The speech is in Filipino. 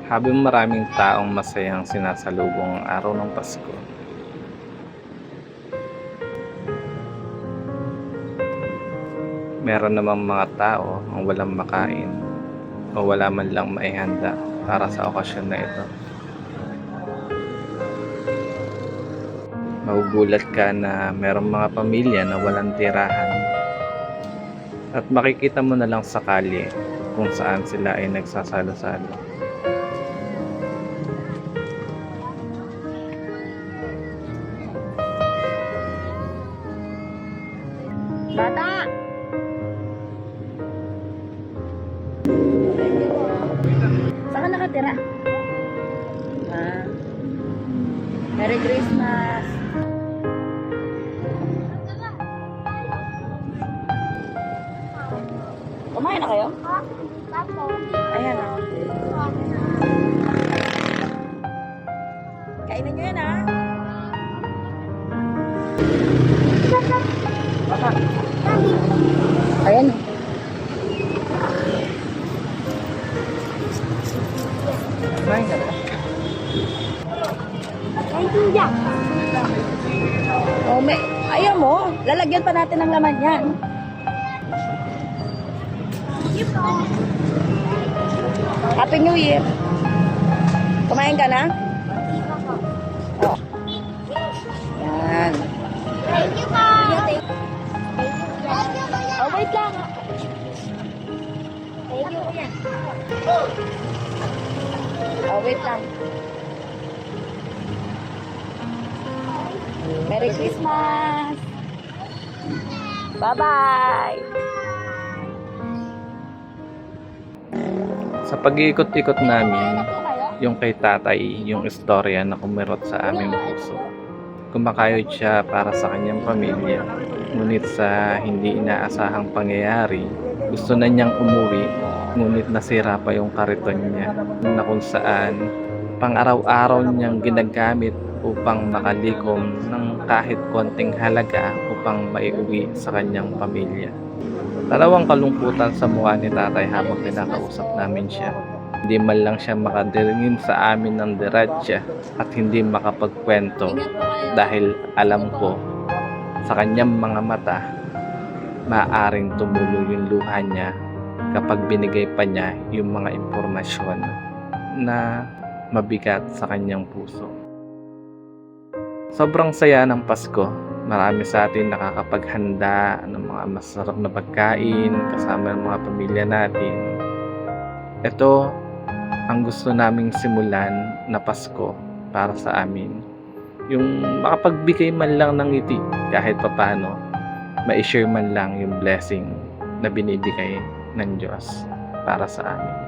Habang maraming taong masayang sinasalubong ang araw ng Pasko, meron namang mga tao ang walang makain o wala man lang maihanda para sa okasyon na ito. Magugulat ka na merong mga pamilya na walang tirahan at makikita mo na lang sa kalye kung saan sila ay nagsasalo-salo. Bata! Saan ka nakatira? Merry Christmas! Kumain na kayo? Ayan na. Kainin nyo yan, ha? Ayan. Kumain ka na? Oh, ayaw mo. Lalagyan pa natin ng laman yan. Happy New Year. Kumain ka na? Oh. Yan. Thank you po. Oh, wait lang. Thank you, kuya. Oh, wait lang. Merry Christmas! Bye-bye! Sa pag-iikot-ikot namin, yung kay tatay, yung istorya na kumirot sa aming puso. Kumakayod siya para sa kanyang pamilya, ngunit sa hindi inaasahang pangyayari, gusto na niyang umuwi, ngunit nasira pa yung kariton niya na kung saan pang-araw-araw niyang ginagamit upang makalikom ng kahit konting halaga upang maiuwi sa kanyang pamilya. Dalawang kalungkutan sa mukha ni tatay habang pinakausap namin siya. Hindi man lang siya makadiringin sa amin ng diretsa at hindi makapagkwento dahil alam ko sa kanyang mga mata maaaring tumulo yung luha niya kapag binigay pa niya yung mga impormasyon na mabigat sa kanyang puso. Sobrang saya ng Pasko. Marami sa atin nakakapaghanda ng mga masarap na pagkain kasama ng mga pamilya natin. Ito ang gusto naming simulan na Pasko para sa amin. Yung makapagbigay man lang ng ngiti kahit papano, ma-share man lang yung blessing na binibigay ng Diyos para sa amin.